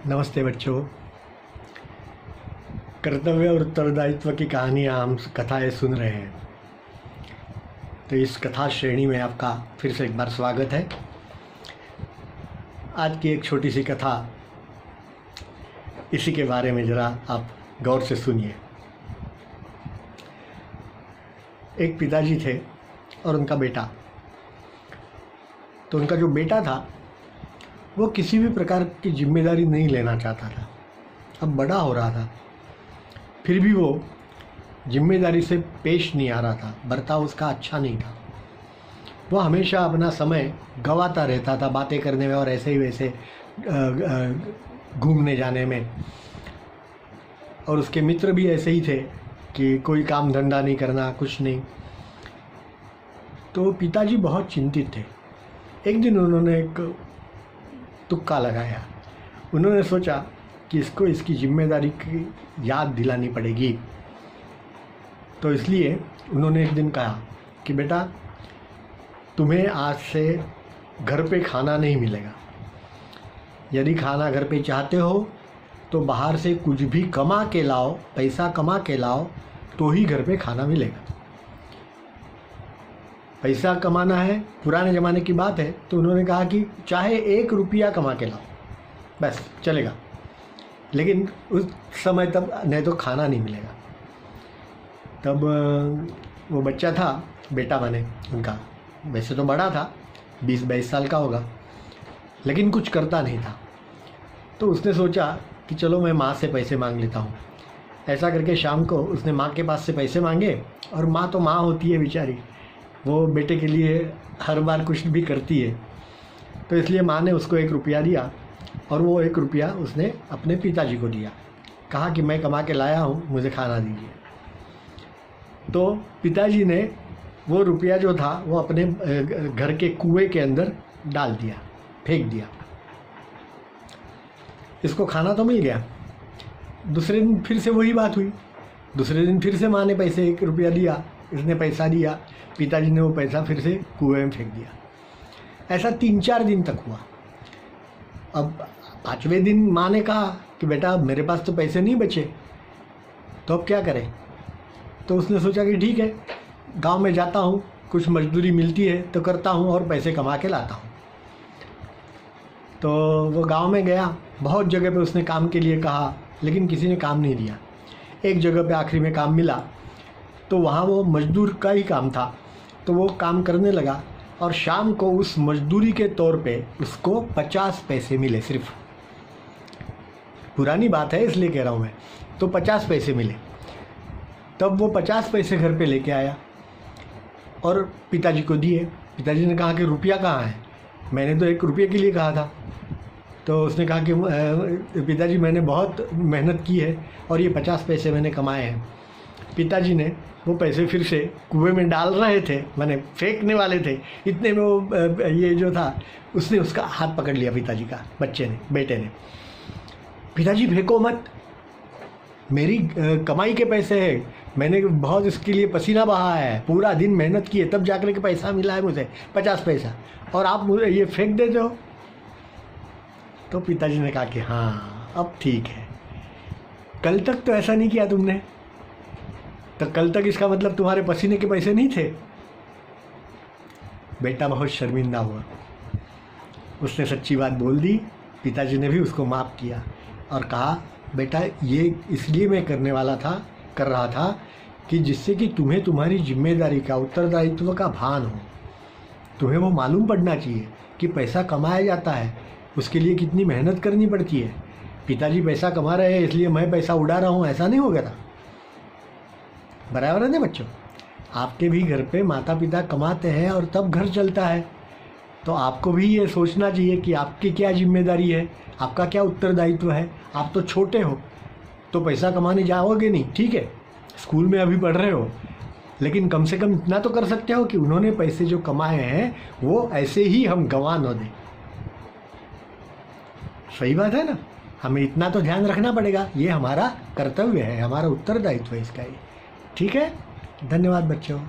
नमस्ते बच्चों। कर्तव्य और उत्तरदायित्व की कहानियाँ हम कथाएँ सुन रहे हैं, तो इस कथा श्रेणी में आपका फिर से एक बार स्वागत है। आज की एक छोटी सी कथा, इसी के बारे में ज़रा आप गौर से सुनिए। एक पिताजी थे और उनका बेटा। तो उनका जो बेटा था वो किसी भी प्रकार की जिम्मेदारी नहीं लेना चाहता था। अब बड़ा हो रहा था, फिर भी वो जिम्मेदारी से पेश नहीं आ रहा था। बर्ताव उसका अच्छा नहीं था। वो हमेशा अपना समय गंवाता रहता था बातें करने में और ऐसे ही वैसे घूमने जाने में। और उसके मित्र भी ऐसे ही थे कि कोई काम धंधा नहीं करना, कुछ नहीं। तो पिताजी बहुत चिंतित थे। एक दिन उन्होंने एक तुक्का लगाया। उन्होंने सोचा कि इसको इसकी जिम्मेदारी की याद दिलानी पड़ेगी। तो इसलिए उन्होंने एक दिन कहा कि बेटा, तुम्हें आज से घर पे खाना नहीं मिलेगा। यदि खाना घर पे चाहते हो तो बाहर से कुछ भी कमा के लाओ, पैसा कमा के लाओ, तो ही घर पे खाना मिलेगा। पैसा कमाना है, पुराने ज़माने की बात है, तो उन्होंने कहा कि चाहे 1 रुपया कमा के लाओ, बस चलेगा, लेकिन उस समय तब नहीं तो खाना नहीं मिलेगा। तब वो बच्चा था, बेटा माने उनका, वैसे तो बड़ा था, 20-22 साल का होगा, लेकिन कुछ करता नहीं था। तो उसने सोचा कि चलो मैं माँ से पैसे मांग लेता हूँ। ऐसा करके शाम को उसने माँ के पास से पैसे मांगे। और माँ तो माँ होती है बेचारी, वो बेटे के लिए हर बार कुछ भी करती है। तो इसलिए माँ ने उसको 1 रुपया दिया और वो 1 रुपया उसने अपने पिताजी को दिया। कहा कि मैं कमा के लाया हूँ, मुझे खाना दीजिए। तो पिताजी ने वो रुपया जो था वो अपने घर के कुएं के अंदर डाल दिया, फेंक दिया। इसको खाना तो मिल गया। दूसरे दिन फिर से वही बात हुई। दूसरे दिन फिर से माँ ने पैसे 1 रुपया दिया, इसने पैसा दिया, पिताजी ने वो पैसा फिर से कुएं में फेंक दिया। ऐसा 3-4 दिन तक हुआ। अब 5वें दिन माँ ने कहा कि बेटा, मेरे पास तो पैसे नहीं बचे, तो अब क्या करें। तो उसने सोचा कि ठीक है, गांव में जाता हूँ, कुछ मजदूरी मिलती है तो करता हूँ और पैसे कमा के लाता हूँ। तो वो गांव में गया। बहुत जगह पे उसने काम के लिए कहा, लेकिन किसी ने काम नहीं दिया। एक जगह पे आखिरी में काम मिला, तो वहाँ वो मजदूर का ही काम था, तो वो काम करने लगा। और शाम को उस मजदूरी के तौर पे उसको 50 पैसे मिले सिर्फ। पुरानी बात है इसलिए कह रहा हूँ मैं। तो 50 पैसे मिले। तब वो 50 पैसे घर पे लेके आया और पिताजी को दिए। पिताजी ने कहा कि रुपया कहाँ है, मैंने तो 1 रुपये के लिए कहा था। तो उसने कहा कि पिताजी, मैंने बहुत मेहनत की है और ये 50 पैसे मैंने कमाए हैं। पिताजी ने वो पैसे फिर से कुएं में डाल रहे थे, माने फेंकने वाले थे, इतने में वो ये जो था उसने उसका हाथ पकड़ लिया पिताजी का, बच्चे ने, बेटे ने। पिताजी, फेंको मत, मेरी कमाई के पैसे हैं, मैंने बहुत इसके लिए पसीना बहा है, पूरा दिन मेहनत की है, तब जाकर के पैसा मिला है मुझे 50 पैसा, और आप मुझे ये फेंक देते हो। तो पिताजी ने कहा कि हाँ, अब ठीक है, कल तक तो ऐसा नहीं किया तुमने, तो कल तक इसका मतलब तुम्हारे पसीने के पैसे नहीं थे। बेटा बहुत शर्मिंदा हुआ, उसने सच्ची बात बोल दी। पिताजी ने भी उसको माफ़ किया और कहा, बेटा, ये इसलिए मैं कर रहा था कि जिससे कि तुम्हें तुम्हारी जिम्मेदारी का, उत्तरदायित्व का भान हो। तुम्हें वो मालूम पड़ना चाहिए कि पैसा कमाया जाता है, उसके लिए कितनी मेहनत करनी पड़ती है। पिताजी पैसा कमा रहे हैं इसलिए मैं पैसा उड़ा रहा हूँ, ऐसा नहीं हो गया था। बराबर है ना बच्चों? आपके भी घर पे माता पिता कमाते हैं और तब घर चलता है। तो आपको भी ये सोचना चाहिए कि आपकी क्या जिम्मेदारी है, आपका क्या उत्तरदायित्व है। आप तो छोटे हो तो पैसा कमाने जाओगे नहीं, ठीक है, स्कूल में अभी पढ़ रहे हो, लेकिन कम से कम इतना तो कर सकते हो कि उन्होंने पैसे जो कमाए हैं वो ऐसे ही हम गंवा न दें। सही बात है ना? हमें इतना तो ध्यान रखना पड़ेगा, ये हमारा कर्तव्य है, हमारा उत्तरदायित्व है इसका ये। ठीक है, धन्यवाद बच्चों।